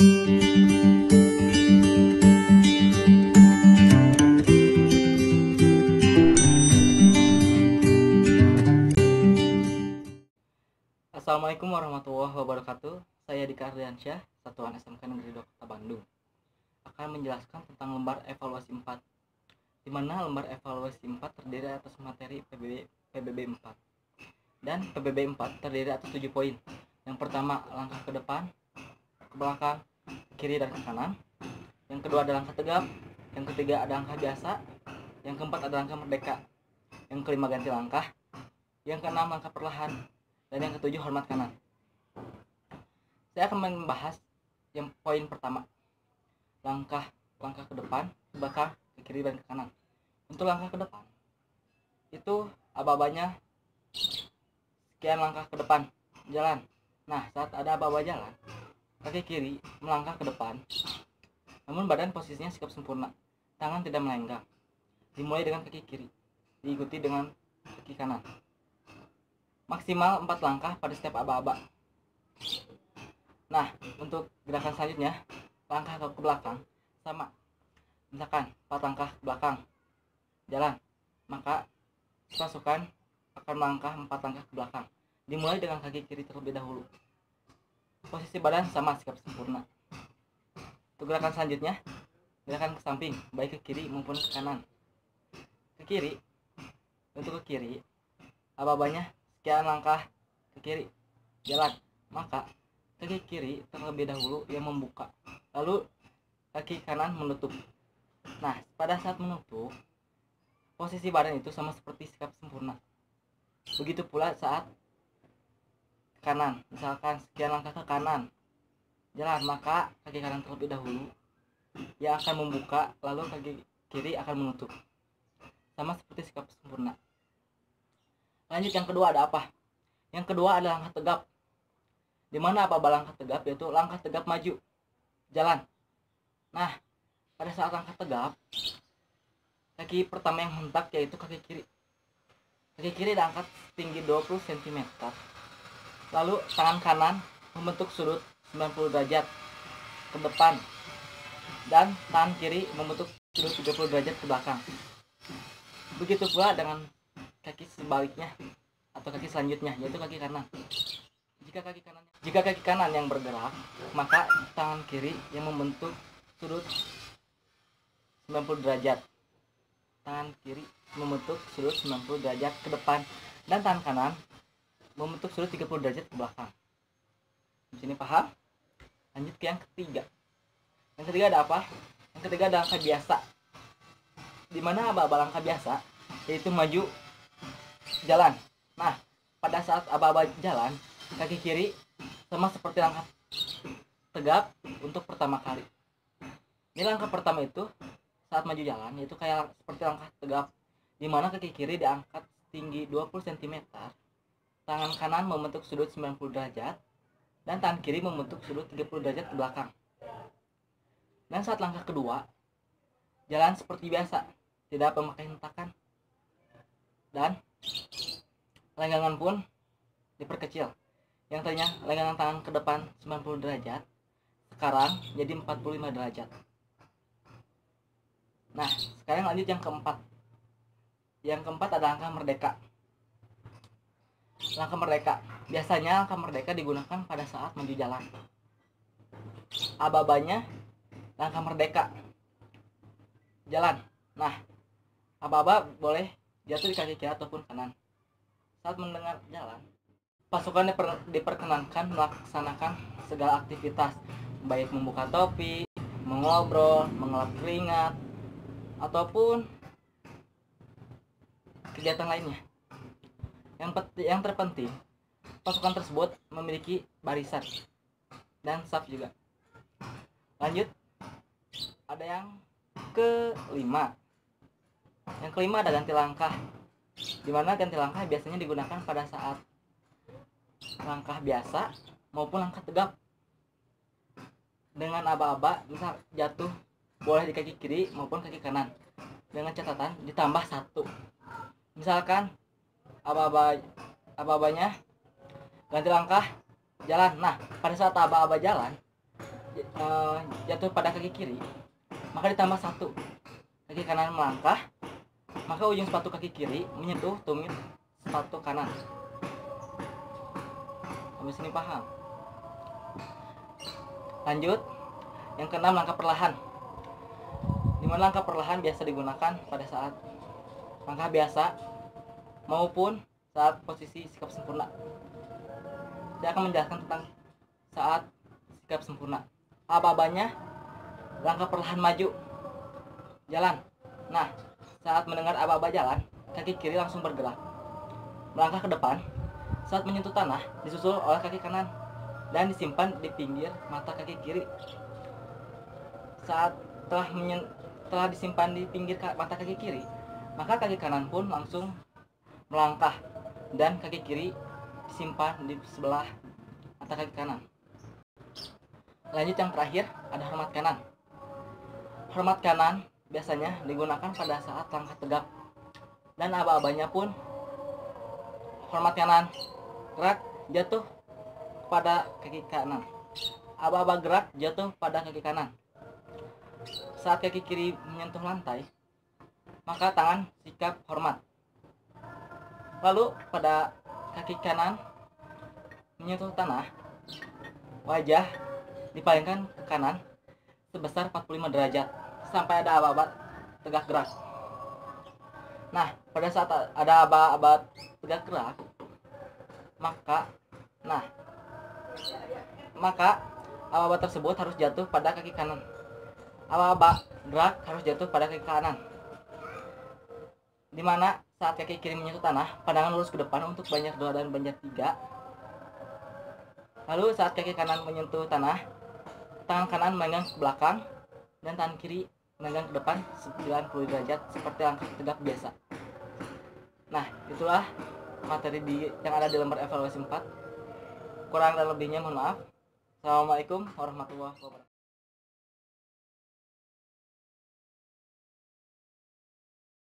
Assalamualaikum warahmatullahi wabarakatuh. Saya Dika Ardiansyah, Satuan SMK Negeri 2 Kota Bandung, akan menjelaskan tentang lembar evaluasi 4, di mana lembar evaluasi 4 terdiri atas materi PBB 4 dan PBB 4 terdiri atas 7 poin. Yang pertama, langkah ke depan, ke belakang, ke kiri dan ke kanan. Yang kedua ada langkah tegap. Yang ketiga ada langkah biasa. Yang keempat ada langkah merdeka. Yang kelima ganti langkah. Yang keenam langkah perlahan. Dan yang ketujuh hormat kanan. Saya akan membahas yang poin pertama, langkah ke depan, ke belakang, ke kiri dan ke kanan. Untuk langkah ke depan itu aba-abanya sekian langkah ke depan jalan. Nah, saat ada aba-aba jalan, kaki kiri melangkah ke depan, namun badan posisinya sikap sempurna, tangan tidak melenggang. Dimulai dengan kaki kiri, diikuti dengan kaki kanan. Maksimal 4 langkah pada setiap aba-aba. Nah, untuk gerakan selanjutnya, langkah ke belakang sama. Misalkan 4 langkah ke belakang jalan, maka pasukan akan melangkah 4 langkah ke belakang. Dimulai dengan kaki kiri terlebih dahulu. Posisi badan sama, sikap sempurna. Untuk gerakan selanjutnya, gerakan ke samping, baik ke kiri maupun ke kanan. Ke kiri, untuk ke kiri, aba-abanya sekian langkah ke kiri jalan, maka kaki kiri terlebih dahulu yang membuka, lalu kaki kanan menutup. Nah, pada saat menutup, posisi badan itu sama seperti sikap sempurna. Begitu pula saat kanan, misalkan sekian langkah ke kanan jalan, maka kaki kanan terlebih dahulu yang akan membuka, lalu kaki kiri akan menutup, sama seperti sikap sempurna. Lanjut, yang kedua ada apa? Yang kedua ada langkah tegap. Di mana apa langkah tegap? Yaitu langkah tegap maju jalan. Nah, pada saat langkah tegap, kaki pertama yang hentak yaitu kaki kiri. Kaki kiri diangkat setinggi 20 cm. Lalu tangan kanan membentuk sudut 90 derajat ke depan dan tangan kiri membentuk sudut 30 derajat ke belakang. Begitu pula dengan kaki sebaliknya atau kaki selanjutnya, yaitu kaki kanan. Jika kaki kanan yang bergerak, maka tangan kiri yang membentuk sudut 90 derajat. Tangan kiri membentuk sudut 90 derajat ke depan dan tangan kanan membentuk sudut 30 derajat ke belakang. Di sini paham? Lanjut ke yang ketiga. Yang ketiga ada apa? Yang ketiga ada langkah biasa. Di mana aba-aba langkah biasa yaitu maju jalan. Nah, pada saat aba-aba jalan, kaki kiri sama seperti langkah tegap untuk pertama kali. Ini langkah pertama itu saat maju jalan, yaitu kayak seperti langkah tegap, di mana kaki kiri diangkat tinggi 20 cm, tangan kanan membentuk sudut 90 derajat, dan tangan kiri membentuk sudut 30 derajat ke belakang. Dan saat langkah kedua, jalan seperti biasa, tidak memakai hentakan, dan lenggangan pun diperkecil. Yang tadinya lenggangan tangan ke depan 90 derajat, sekarang jadi 45 derajat. Nah, sekarang lanjut yang keempat. Yang keempat ada langkah merdeka. Langkah merdeka. Biasanya langkah merdeka digunakan pada saat maju jalan. Aba-abanya langkah merdeka jalan. Nah, aba-aba boleh jatuh di kaki kiri ataupun kanan. Saat mendengar jalan, pasukan diperkenankan melaksanakan segala aktivitas, baik membuka topi, mengobrol, mengelap keringat, ataupun kegiatan lainnya. Yang terpenting, pasukan tersebut memiliki barisan dan saf juga. Lanjut, ada yang kelima. Yang kelima ada ganti langkah, di mana ganti langkah biasanya digunakan pada saat langkah biasa maupun langkah tegap. Dengan aba-aba misal jatuh boleh di kaki kiri maupun kaki kanan, dengan catatan ditambah 1. Misalkan aba-abanya ganti langkah jalan. Nah, pada saat aba-aba jalan, jatuh pada kaki kiri, maka ditambah satu. Kaki kanan melangkah, maka ujung sepatu kaki kiri menyentuh tumit sepatu kanan. Sampai sini paham? Lanjut, yang keenam, langkah perlahan. Dimana langkah perlahan biasa digunakan pada saat langkah biasa maupun saat posisi sikap sempurna. Saya akan menjelaskan tentang saat sikap sempurna. Aba-abanya, langkah perlahan maju, jalan. Nah, saat mendengar aba-aba jalan, kaki kiri langsung bergerak, melangkah ke depan. Saat menyentuh tanah, disusul oleh kaki kanan dan disimpan di pinggir mata kaki kiri. Saat telah disimpan di pinggir mata kaki kiri, maka kaki kanan pun langsung melangkah dan kaki kiri disimpan di sebelah mata kaki kanan. Lanjut, yang terakhir ada hormat kanan. Hormat kanan biasanya digunakan pada saat langkah tegak, dan aba-abanya pun hormat kanan gerak jatuh pada kaki kanan. Aba-aba gerak jatuh pada kaki kanan. Saat kaki kiri menyentuh lantai, maka tangan sikap hormat. Lalu pada kaki kanan menyentuh tanah, wajah dipalingkan ke kanan sebesar 45 derajat sampai ada aba-aba tegak gerak. Nah, pada saat ada aba-aba tegak gerak, maka aba-aba tersebut harus jatuh pada kaki kanan. Aba-aba gerak harus jatuh pada kaki kanan. Dimana saat kaki kiri menyentuh tanah, pandangan lurus ke depan untuk banjar 2 dan banjar 3. Lalu saat kaki kanan menyentuh tanah, tangan kanan memegang ke belakang dan tangan kiri memegang ke depan 90 derajat seperti langkah tegak biasa. Nah, itulah materi yang ada di lembar evaluasi 4. Kurang dan lebihnya mohon maaf. Assalamualaikum warahmatullahi wabarakatuh.